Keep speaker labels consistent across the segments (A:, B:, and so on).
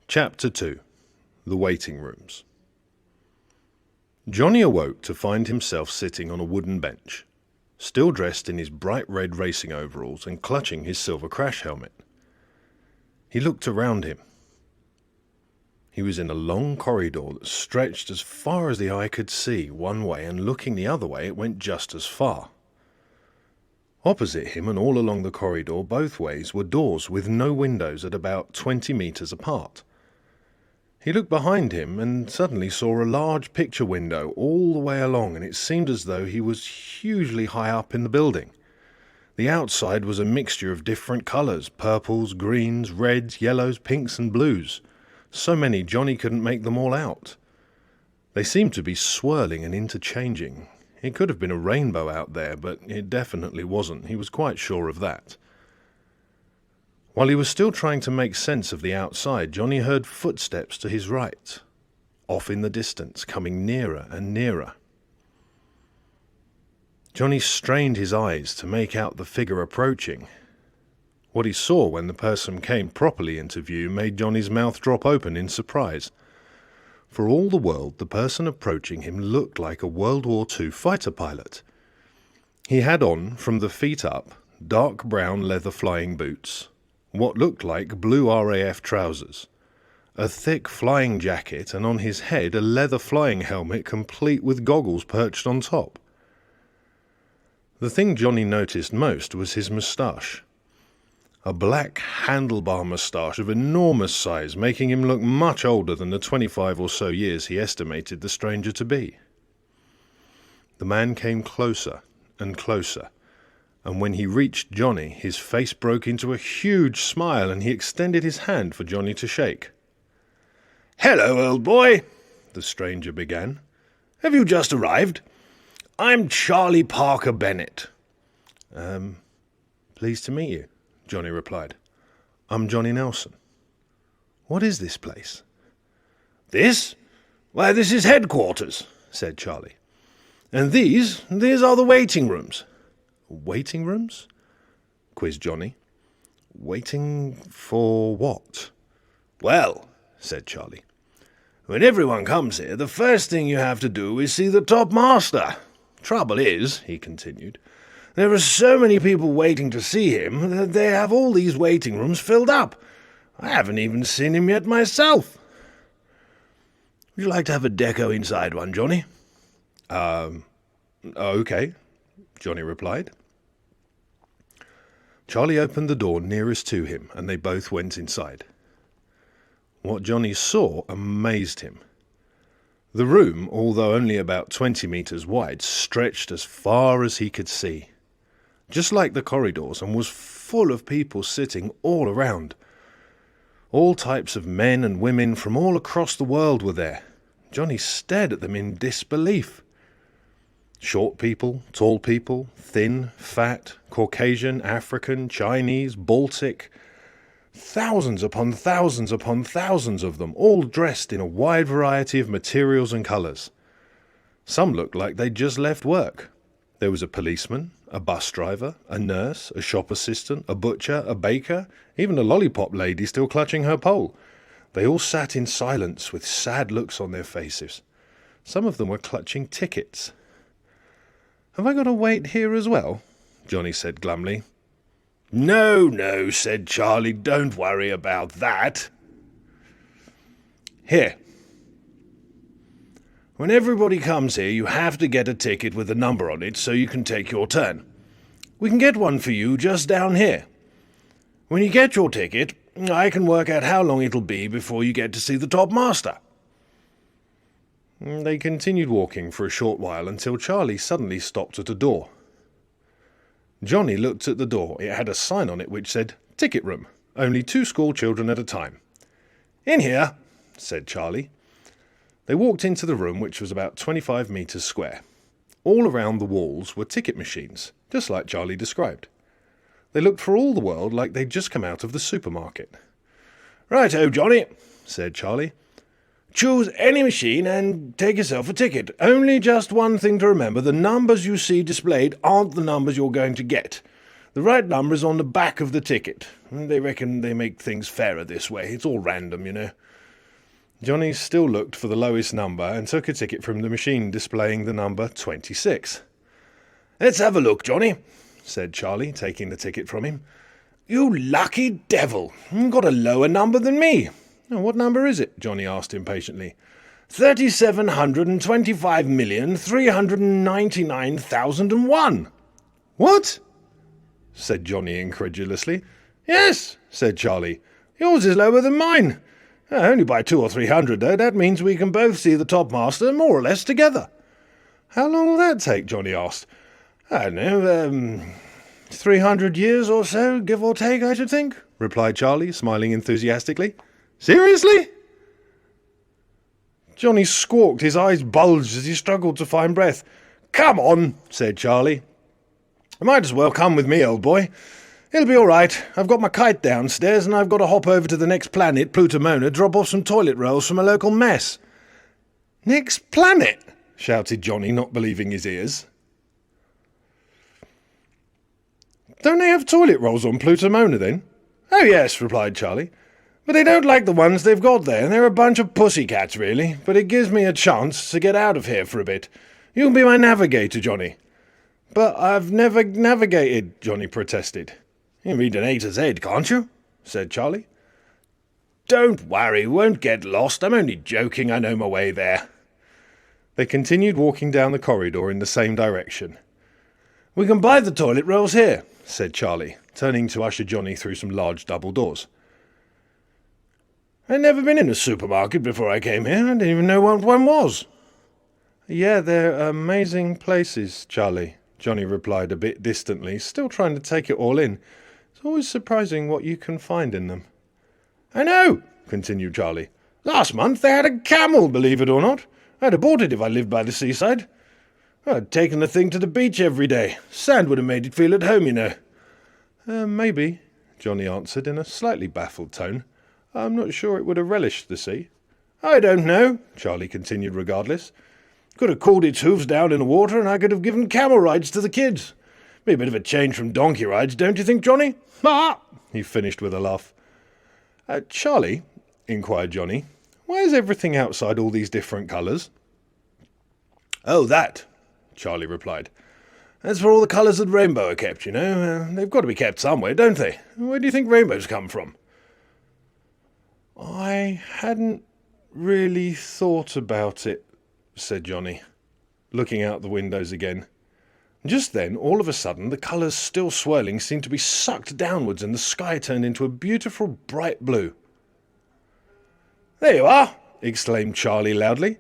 A: Chapter 2. The Waiting Rooms. Johnny awoke to find himself sitting on a wooden bench, still dressed in his bright red racing overalls and clutching his silver crash helmet. He looked around him. He was in a long corridor that stretched as far as the eye could see one way, and looking the other way it went just as far. Opposite him and all along the corridor both ways were doors with no windows at about 20 meters apart. He looked behind him and suddenly saw a large picture window all the way along, and it seemed as though he was hugely high up in the building. The outside was a mixture of different colours: purples, greens, reds, yellows, pinks and blues. So many Johnny couldn't make them all out. They seemed to be swirling and interchanging. It could have been a rainbow out there, but it definitely wasn't. He was quite sure of that. While he was still trying to make sense of the outside, Johnny heard footsteps to his right, off in the distance, coming nearer and nearer. Johnny strained his eyes to make out the figure approaching. What he saw when the person came properly into view made Johnny's mouth drop open in surprise. For all the world, the person approaching him looked like a World War II fighter pilot. He had on, from the feet up, dark brown leather flying boots, what looked like blue RAF trousers, a thick flying jacket, and on his head a leather flying helmet complete with goggles perched on top. The thing Johnny noticed most was his moustache. A black handlebar moustache of enormous size, making him look much older than the 25 or so years he estimated the stranger to be. The man came closer and closer, and when he reached Johnny, his face broke into a huge smile, and he extended his hand for Johnny to shake. "Hello, old boy," the stranger began. "Have you just arrived? I'm Charlie Parker Bennett." Pleased to meet you," Johnny replied. "I'm Johnny Nelson. What is this place?"
B: "This? Why, this is headquarters," said Charlie. "And these are the waiting rooms."
A: "Waiting rooms?" quizzed Johnny. "Waiting for what?"
B: "Well," said Charlie, "when everyone comes here, the first thing you have to do is see the top master. Trouble is," he continued, "there are so many people waiting to see him that they have all these waiting rooms filled up. I haven't even seen him yet myself. Would you like to have a deco inside one, Johnny?"
A: Okay," Johnny replied. Charlie opened the door nearest to him, and they both went inside. What Johnny saw amazed him. The room, although only about 20 meters wide, stretched as far as he could see, just like the corridors, and was full of people sitting all around. All types of men and women from all across the world were there. Johnny stared at them in disbelief. Short people, tall people, thin, fat, Caucasian, African, Chinese, Baltic. Thousands upon thousands upon thousands of them, all dressed in a wide variety of materials and colours. Some looked like they'd just left work. There was a policeman, a bus driver, a nurse, a shop assistant, a butcher, a baker, even a lollipop lady still clutching her pole. They all sat in silence with sad looks on their faces. Some of them were clutching tickets. "Have I got to wait here as well?" Johnny said glumly.
B: No, said Charlie, "don't worry about that. Here. When everybody comes here, you have to get a ticket with a number on it so you can take your turn. We can get one for you just down here. When you get your ticket, I can work out how long it'll be before you get to see the top master."
A: They continued walking for a short while until Charlie suddenly stopped at a door. Johnny looked at the door. It had a sign on it which said, "Ticket room, only 2 school children at a time."
B: "In here,"
A: said Charlie. They walked into the room, which was about 25 meters square. All around the walls were ticket machines, just like Charlie described. They looked for all the world like they'd just come out of the supermarket.
B: "Righto, Johnny," said Charlie. "Choose any machine and take yourself a ticket. Only just one thing to remember: the numbers you see displayed aren't the numbers you're going to get. The right number is on the back of the ticket. They reckon they make things fairer this way. It's all random, you know.
A: Johnny still looked for the lowest number and took a ticket from the machine displaying the number 26.
B: Let's have a look, Johnny,
A: said Charlie, taking the ticket from him.
B: You lucky devil. You got a lower number than me.
A: Oh, what number is it? Johnny asked impatiently.
B: 3725,399,001.
A: What? Said Johnny incredulously.
B: Yes, said Charlie. Yours is lower than mine. Only by 200 or 300, though. That means we can both see the Topmaster more or less together.
A: How long will that take? Johnny asked.
B: I don't know, 300 years or so, give or take, I should think,
A: replied Charlie, smiling enthusiastically.
B: Seriously?
A: Johnny squawked, his eyes bulged as he struggled to find breath.
B: Come on, said Charlie. You might as well come with me, old boy. It'll be all right. I've got my kite downstairs and I've got to hop over to the next planet, Plutomona, drop off some toilet rolls from a local mess.
A: Next planet? Shouted Johnny, not believing his ears. Don't they have toilet rolls on Plutomona then?
B: Oh yes, replied Charlie. But they don't like the ones they've got there. They're a bunch of pussycats, really. But it gives me a chance to get out of here for a bit. You can be my navigator, Johnny.
A: But I've never navigated, Johnny protested.
B: You can read an A to Z, can't you? Said Charlie. Don't worry, won't get lost. I'm only joking. I know my way there.
A: They continued walking down the corridor in the same direction.
B: We can buy the toilet rolls here,
A: said Charlie, turning to usher Johnny through some large double doors.
B: I'd never been in a supermarket before I came here. I didn't even know what one was.
A: Yeah, they're amazing places, Charlie, Johnny replied a bit distantly, still trying to take it all in. It's always surprising what you can find in them.
B: I know, continued Charlie. Last month they had a camel, believe it or not. I'd have bought it if I lived by the seaside. I'd taken the thing to the beach every day. Sand would have made it feel at home, you know.
A: Maybe, Johnny answered in a slightly baffled tone. I'm not sure it would have relished the sea.
B: I don't know, Charlie continued regardless. Could have cooled its hooves down in the water and I could have given camel rides to the kids. Be a bit of a change from donkey rides, don't you think, Johnny?
A: Ah! He finished with a laugh. Charlie, inquired Johnny, why is everything outside all these different colours?
B: Oh, that, Charlie replied. That's where all the colours of the rainbow are kept, you know. They've got to be kept somewhere, don't they? Where do you think rainbows come from?
A: I hadn't really thought about it, said Johnny, looking out the windows again. Just then, all of a sudden, the colours still swirling seemed to be sucked downwards and the sky turned into a beautiful bright blue.
B: There you are, exclaimed Charlie loudly.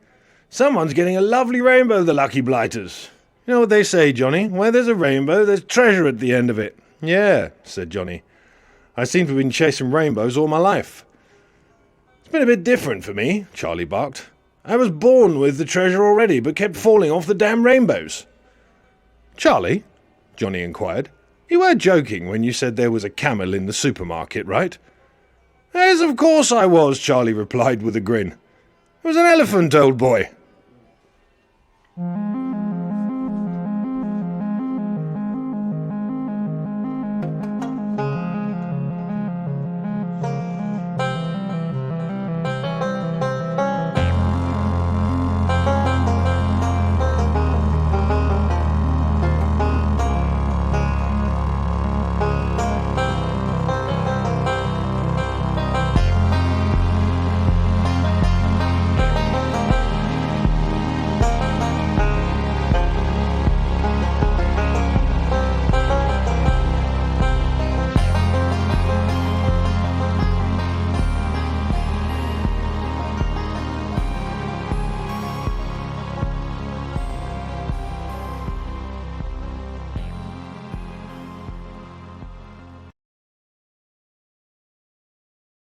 B: Someone's getting a lovely rainbow, the lucky blighters.
A: You know what they say, Johnny? Where there's a rainbow, there's treasure at the end of it.
B: Yeah, said Johnny.
A: I seem to have been chasing rainbows all my life.
B: It's been a bit different for me, Charlie barked. I was born with the treasure already, but kept falling off the damn rainbows.
A: Charlie, Johnny inquired, you were joking when you said there was a camel in the supermarket, right?
B: Yes, of course I was, Charlie replied with a grin. It was an elephant, old boy.